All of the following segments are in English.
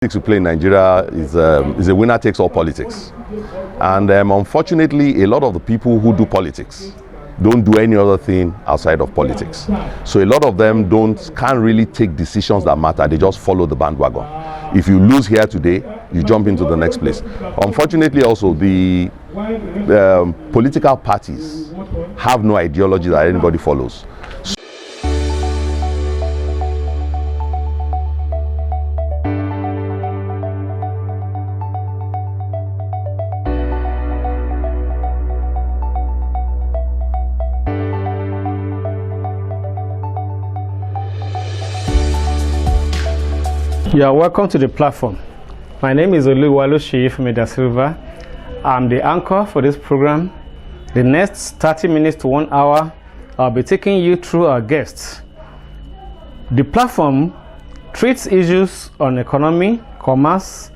Politics we play in Nigeria is a winner-takes-all politics, and unfortunately, a lot of the people who do politics don't do any other thing outside of politics. So a lot of them can't really take decisions that matter. They just follow the bandwagon. If you lose here today, you jump into the next place. Unfortunately, also the political parties have no ideology that anybody follows. You are welcome to the platform. My name is Ibiwoye da Silva. I'm the anchor for this program. The next 30 minutes to 1 hour, I'll be taking you through our guests. The platform treats issues on economy, commerce,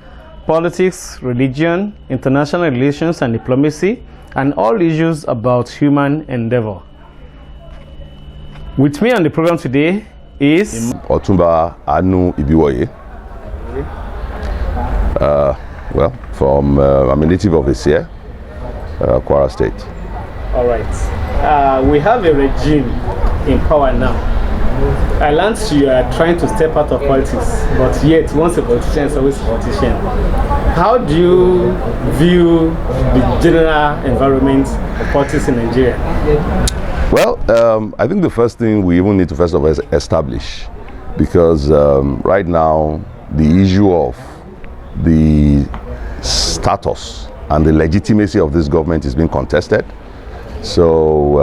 politics, religion, international relations and diplomacy, and all issues about human endeavor. With me on the program today is Otunba Ibiwoye. I'm a native of Ibiwoye, Kwara State. All right. We have a regime in power now. I learned you are trying to step out of politics, but yet once a politician is always a politician. How do you view the general environment of politics in Nigeria? Well, I think the first thing we even need to first of all establish, because right now the issue of the status and the legitimacy of this government is being contested. So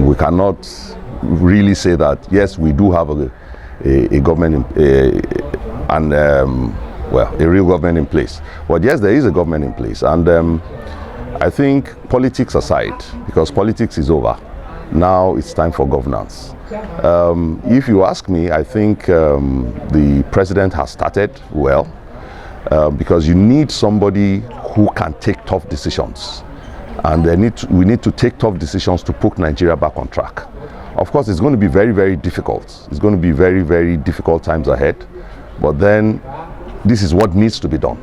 we cannot really say that yes, we do have a government a real government in place. But yes, there is a government in place, and I think politics aside, because politics is over, now it's time for governance. If you ask me, I think the president has started well, because you need somebody who can take tough decisions, and we need to take tough decisions to put Nigeria back on track. Of course, it's going to be very, very difficult. It's going to be very, very difficult times ahead, but then this is what needs to be done.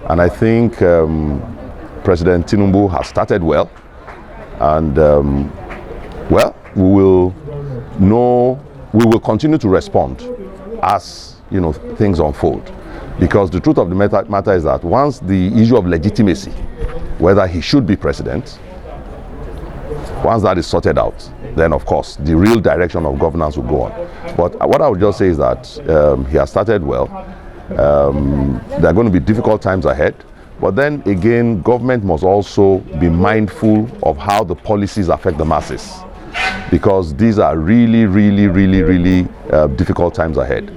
And I think President Tinubu has started well, and we will continue to respond as things unfold, because the truth of the matter is that once the issue of legitimacy, whether he should be president, once that is sorted out, then of course the real direction of governance will go on. But what I would just say is that he has started well. There are going to be difficult times ahead. But then again, government must also be mindful of how the policies affect the masses, because these are really, really, really, really difficult times ahead.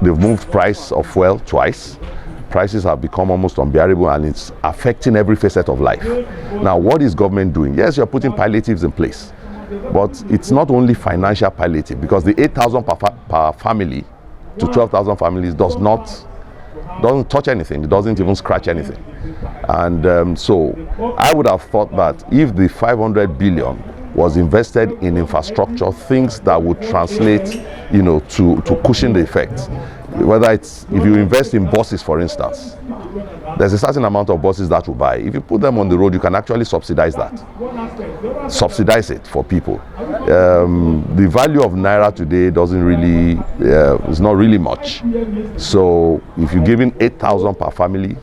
They've moved price of fuel twice. Prices have become almost unbearable, and it's affecting every facet of life. Now, what is government doing? Yes, you're putting palliatives in place, but it's not only financial palliative, because the 8,000 per family to 12,000 families doesn't touch anything. It doesn't even scratch anything. And so I would have thought that if the 500 billion was invested in infrastructure, things that would translate to cushion the effects, whether it's if you invest in buses, for instance, there's a certain amount of buses that will buy. If you put them on the road, you can actually subsidize it for people. The value of naira today is not really much. So if you're giving 8,000 per family,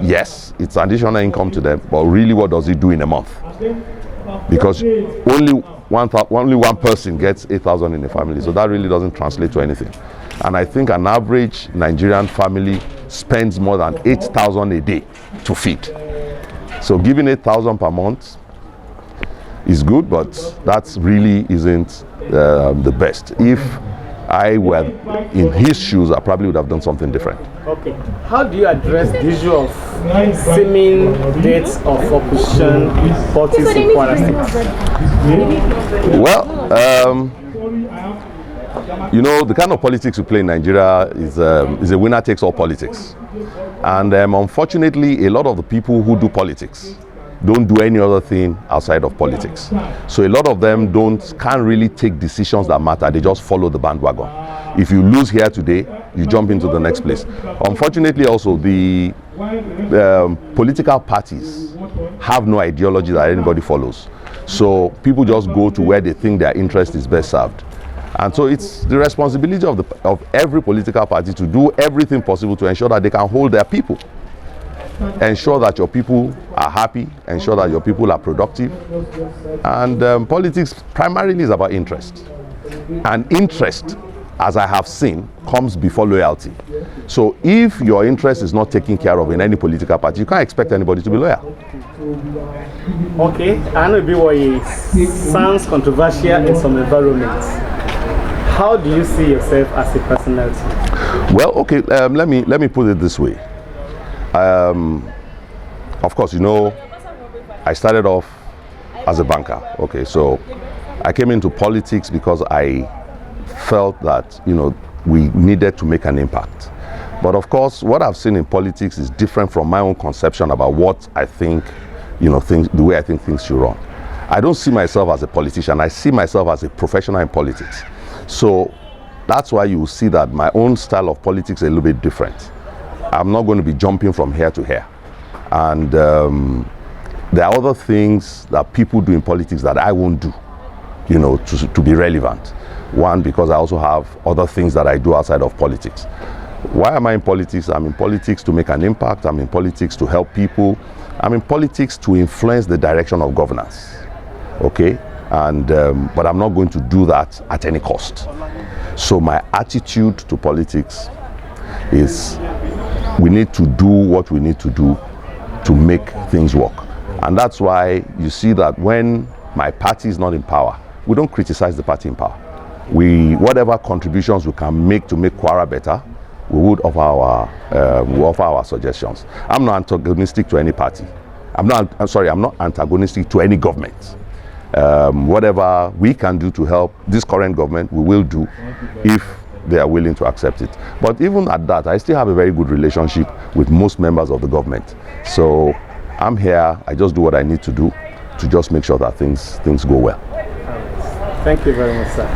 yes, it's additional income to them, but really what does it do in a month? Because only one person gets 8,000 in a family, so that really doesn't translate to anything. And I think an average Nigerian family spends more than 8,000 a day to feed. So giving 8,000 per month is good, but that really isn't the best. If I were in his shoes, I probably would have done something different. Okay. How do you address the issue of seeming deaths of opposition parties in Kwara State? Well, the kind of politics we play in Nigeria is a winner-takes-all politics. And unfortunately, a lot of the people who do politics don't do any other thing outside of politics. So a lot of them can't really take decisions that matter. They just follow the bandwagon. If you lose here today, you jump into the next place. Unfortunately, also the political parties have no ideology that anybody follows. So people just go to where they think their interest is best served. And so it's the responsibility of every political party to do everything possible to ensure that they can hold their people. Ensure that your people are happy, ensure that your people are productive. And politics primarily is about interest. And interest, as I have seen, comes before loyalty. So if your interest is not taken care of in any political party, you can't expect anybody to be loyal. Okay, I know Ibiwoye sounds controversial in some environments. How do you see yourself as a personality? Well, okay, let me put it this way. Of course, you know, I started off as a banker. Okay, so I came into politics because I felt that, you know, we needed to make an impact. But of course, what I've seen in politics is different from my own conception about what I think, you know, the way I think things should run. I don't see myself as a politician. I see myself as a professional in politics. So that's why you see that my own style of politics is a little bit different. I'm not going to be jumping from here to here. And there are other things that people do in politics that I won't do, you know, to be relevant. One, because I also have other things that I do outside of politics. Why am I in politics? I'm in politics to make an impact. I'm in politics to help people. I'm in politics to influence the direction of governance. Okay? And but I'm not going to do that at any cost. So my attitude to politics is we need to do what we need to do to make things work. And that's why you see that when my party is not in power, we don't criticize the party in power. Whatever contributions we can make to make Kwara better, we would offer our suggestions. I'm not antagonistic to any party. I'm not antagonistic to any government. Whatever we can do to help this current government, we will do if they are willing to accept it. But even at that, I still have a very good relationship with most members of the government. So I'm here, I just do what I need to do to just make sure that things go well. Thank you very much, sir.